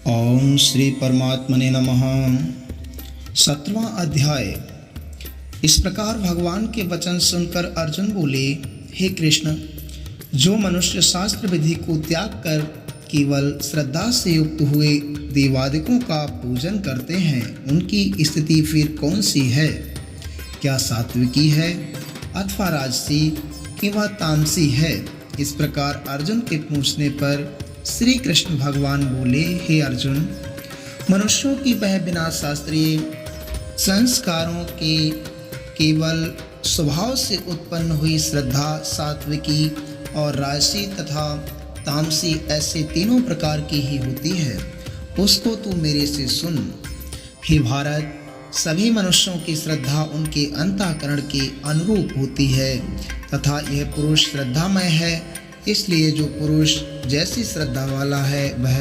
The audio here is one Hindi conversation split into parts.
ओम श्री परमात्मने नमः। 17वां अध्याय। इस प्रकार भगवान के वचन सुनकर अर्जुन बोले, हे कृष्ण, जो मनुष्य शास्त्र विधि को त्याग कर केवल श्रद्धा से युक्त हुए देवादिकों का पूजन करते हैं, उनकी स्थिति फिर कौन सी है? क्या सात्विकी है अथवा राजसी कि वह तामसी है? इस प्रकार अर्जुन के पूछने पर श्री कृष्ण भगवान बोले, हे अर्जुन, मनुष्यों की वह बिना शास्त्रीय संस्कारों के केवल स्वभाव से उत्पन्न हुई श्रद्धा सात्विकी और राजसी तथा तामसी ऐसे तीनों प्रकार की ही होती है। उसको तू मेरे से सुन। हे भारत, सभी मनुष्यों की श्रद्धा उनके अंतःकरण के अनुरूप होती है तथा यह पुरुष श्रद्धामय है। इसलिए जो पुरुष जैसी श्रद्धा वाला है वह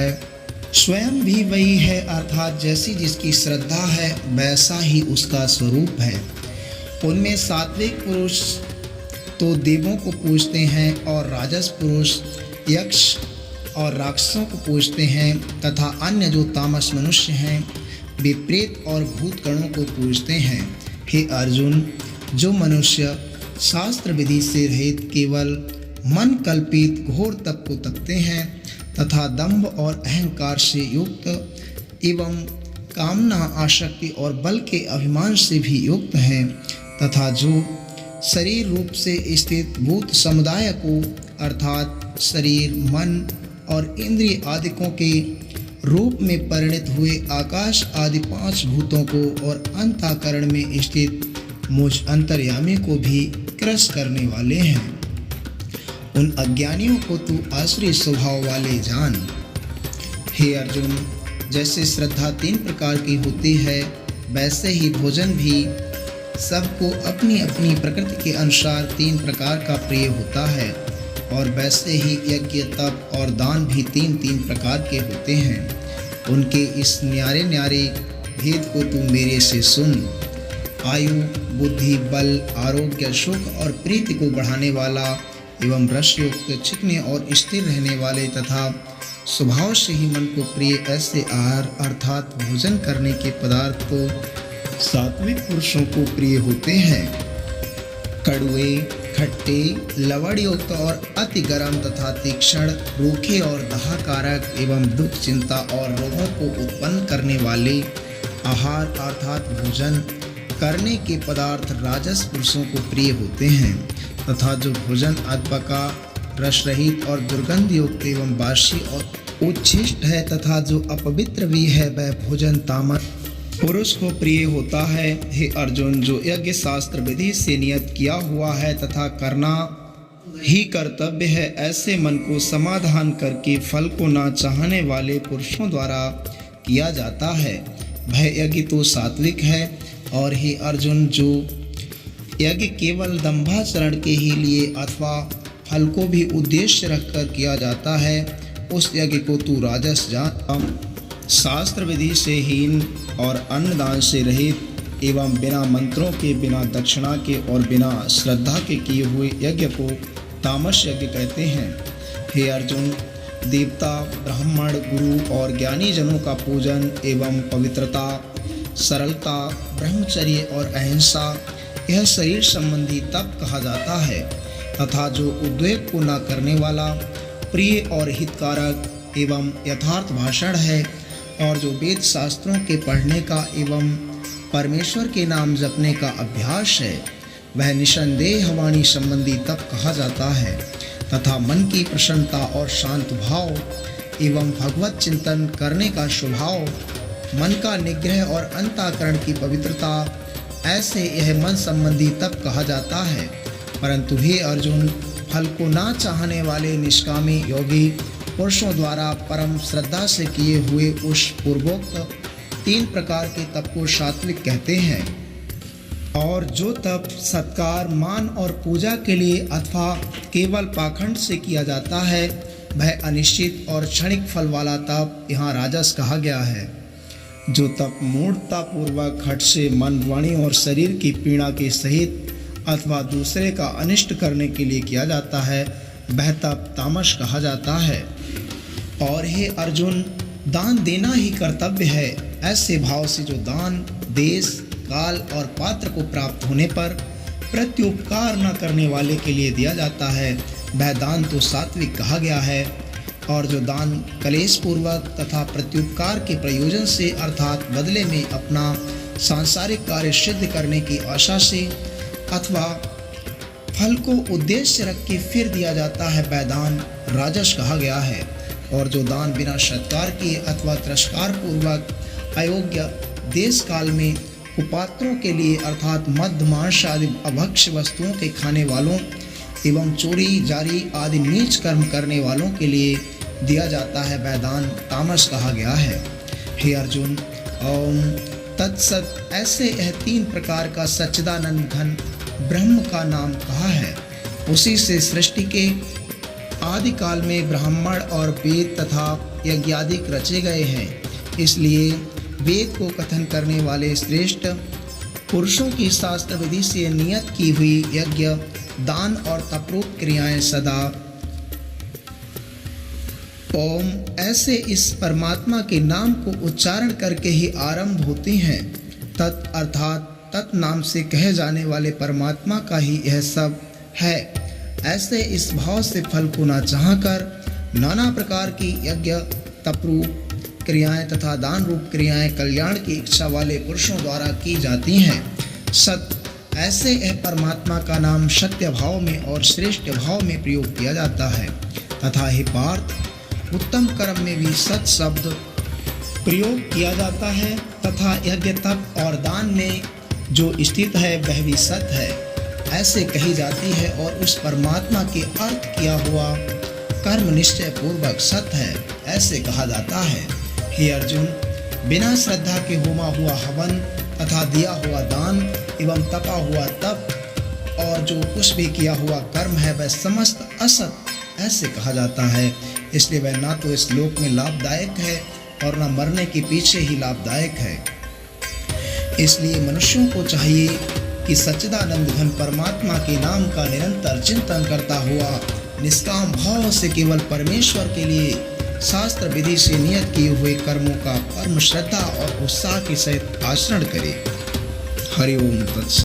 स्वयं भी वही है, अर्थात जैसी जिसकी श्रद्धा है वैसा ही उसका स्वरूप है। उनमें सात्विक पुरुष तो देवों को पूजते हैं और राजस पुरुष यक्ष और राक्षसों को पूजते हैं तथा अन्य जो तामस मनुष्य हैं वे प्रेत और भूतगणों को पूजते हैं। हे अर्जुन, जो मनुष्य शास्त्र विधि से रहित केवल मन कल्पित घोर तप को तपते हैं तथा दंभ और अहंकार से युक्त एवं कामना आसक्ति और बल के अभिमान से भी युक्त हैं तथा जो शरीर रूप से स्थित भूत समुदाय को अर्थात शरीर, मन और इंद्रिय आदिकों के रूप में परिणत हुए आकाश आदि 5 भूतों को और अंतःकरण में स्थित मुझ अंतर्यामी को भी क्रस करने वाले हैं, उन अज्ञानियों को तू आसुरी स्वभाव वाले जान। हे अर्जुन, जैसे श्रद्धा 3 प्रकार की होती है वैसे ही भोजन भी सबको अपनी अपनी प्रकृति के अनुसार 3 प्रकार का प्रिय होता है और वैसे ही यज्ञ, तप और दान भी 3 प्रकार के होते हैं। उनके इस न्यारे न्यारे भेद को तू मेरे से सुन। आयु, बुद्धि, बल, आरोग्य, सुख और प्रीति को बढ़ाने वाला एवं रसयुक्त, चिकने और स्थिर रहने वाले तथा स्वभाव से ही मन को प्रिय ऐसे आहार अर्थात भोजन करने के पदार्थ को सात्विक पुरुषों को प्रिय होते हैं। कड़वे, खट्टे, लवणयुक्त और अति गर्म तथा तीक्ष्ण, रूखे और दाहकारक एवं दुख, चिंता और रोगों को उत्पन्न करने वाले आहार अर्थात भोजन करने के पदार्थ राजस पुरुषों को प्रिय होते हैं तथा जो भोजन अधपका, रस रहित और दुर्गंध युक्त एवं बासी और उच्छिष्ट है तथा जो अपवित्र भी है वह भोजन तामस पुरुष को प्रिय होता है। हे अर्जुन, जो यज्ञ शास्त्र विधि से नियत किया हुआ है तथा करना ही कर्तव्य है, ऐसे मन को समाधान करके फल को ना चाहने वाले पुरुषों द्वारा किया जाता है, वह यज्ञ तो सात्विक है। और हे अर्जुन, जो यज्ञ केवल दंभाचरण के ही लिए अथवा फल को भी उद्देश्य रखकर किया जाता है, उस यज्ञ को तू राजस जान। शास्त्र विधि से हीन और अन्नदान से रहित एवं बिना मंत्रों के, बिना दक्षिणा के और बिना श्रद्धा के किए हुए यज्ञ को तामस यज्ञ कहते हैं। हे अर्जुन, देवता, ब्राह्मण, गुरु और ज्ञानी जनों का पूजन एवं पवित्रता, सरलता, ब्रह्मचर्य और अहिंसा यह शरीर संबंधी तप कहा जाता है तथा जो उद्वेग को न करने वाला, प्रिय और हितकारक एवं यथार्थ भाषण है और जो वेद शास्त्रों के पढ़ने का एवं परमेश्वर के नाम जपने का अभ्यास है, वह निसंदेह वाणी संबंधी तप कहा जाता है तथा मन की प्रसन्नता और शांत भाव एवं भगवत चिंतन करने का स्वभाव, मन का निग्रह और अंतःकरण की पवित्रता, ऐसे यह मन संबंधी तप कहा जाता है। परंतु हे अर्जुन, फल को ना चाहने वाले निष्कामी योगी पुरुषों द्वारा परम श्रद्धा से किए हुए उस पूर्वोक्त 3 प्रकार के तप को सात्विक कहते हैं। और जो तप सत्कार, मान और पूजा के लिए अथवा केवल पाखंड से किया जाता है, वह अनिश्चित और क्षणिक फल वाला तप यहाँ राजस कहा गया है। जो तप मूढ़ता पूर्वक हठ से मन, वाणी और शरीर की पीड़ा के सहित अथवा दूसरे का अनिष्ट करने के लिए किया जाता है, वह तप तामस कहा जाता है। और हे अर्जुन, दान देना ही कर्तव्य है। ऐसे भाव से जो दान देश काल और पात्र को प्राप्त होने पर प्रत्युपकार न करने वाले के लिए दिया जाता है, वह दान तो सात्विक कहा गया है। और जो दान कलेश पूर्वक तथा प्रत्युपकार के प्रयोजन से अर्थात बदले में अपना सांसारिक कार्य सिद्ध करने की आशा से अथवा फल को उद्देश्य रख के फिर दिया जाता है, वह दान राजस कहा गया है। और जो दान बिना सत्कार किए अथवा तिरस्कार पूर्वक अयोग्य देश काल में कुपात्रों के लिए अर्थात मद्य मांस आदि अभक्ष्य वस्तुओं के खाने वालों एवं चोरी जारी आदि नीच कर्म करने वालों के लिए दिया जाता है, वह दान तामस कहा गया है। हे अर्जुन, ओम तत्सत। ऐसे यह 3 प्रकार का सच्चिदानंद घन ब्रह्म का नाम कहा है। उसी से सृष्टि के आदि काल में ब्राह्मण और वेद तथा यज्ञादि रचे गए हैं। इसलिए वेद को कथन करने वाले श्रेष्ठ पुरुषों की शास्त्र विधि से नियत की हुई यज्ञ दान और तपरूप क्रियाएं सदा ओम ऐसे इस परमात्मा के नाम को उच्चारण करके ही आरंभ होती हैं। तत् अर्थात तत् नाम से कहे जाने वाले परमात्मा का ही यह सब है। ऐसे इस भाव से फल को न चाहकर नाना प्रकार की यज्ञ तपरूप क्रियाएं तथा दान रूप क्रियाएं कल्याण की इच्छा वाले पुरुषों द्वारा की जाती हैं। सत। ऐसे यह परमात्मा का नाम सत्य भाव में और श्रेष्ठ भाव में प्रयोग किया जाता है। तथा हे पार्थ, उत्तम कर्म में भी सत शब्द प्रयोग किया जाता है तथा यज्ञ तप और दान में जो स्थित है वह भी सत है ऐसे कही जाती है। और उस परमात्मा के अर्थ किया हुआ कर्म निश्चय पूर्वक सत है ऐसे कहा जाता है। हे अर्जुन, बिना श्रद्धा के होमा हुआ हवन तथा दिया हुआ दान एवं तपा हुआ तप और जो कुछ भी किया हुआ कर्म है वह समस्त असत ऐसे कहा जाता है। इसलिए वह ना तो इस लोक में लाभदायक है और न मरने के पीछे ही लाभदायक है। इसलिए मनुष्यों को चाहिए कि सच्चिदानंद घन परमात्मा के नाम का निरंतर चिंतन करता हुआ निष्काम भाव से केवल परमेश्वर के लिए शास्त्र विधि से नियत किए हुए कर्मों का परम श्रद्धा और उत्साह के सहित आचरण करे। हरि ओम तत्सत।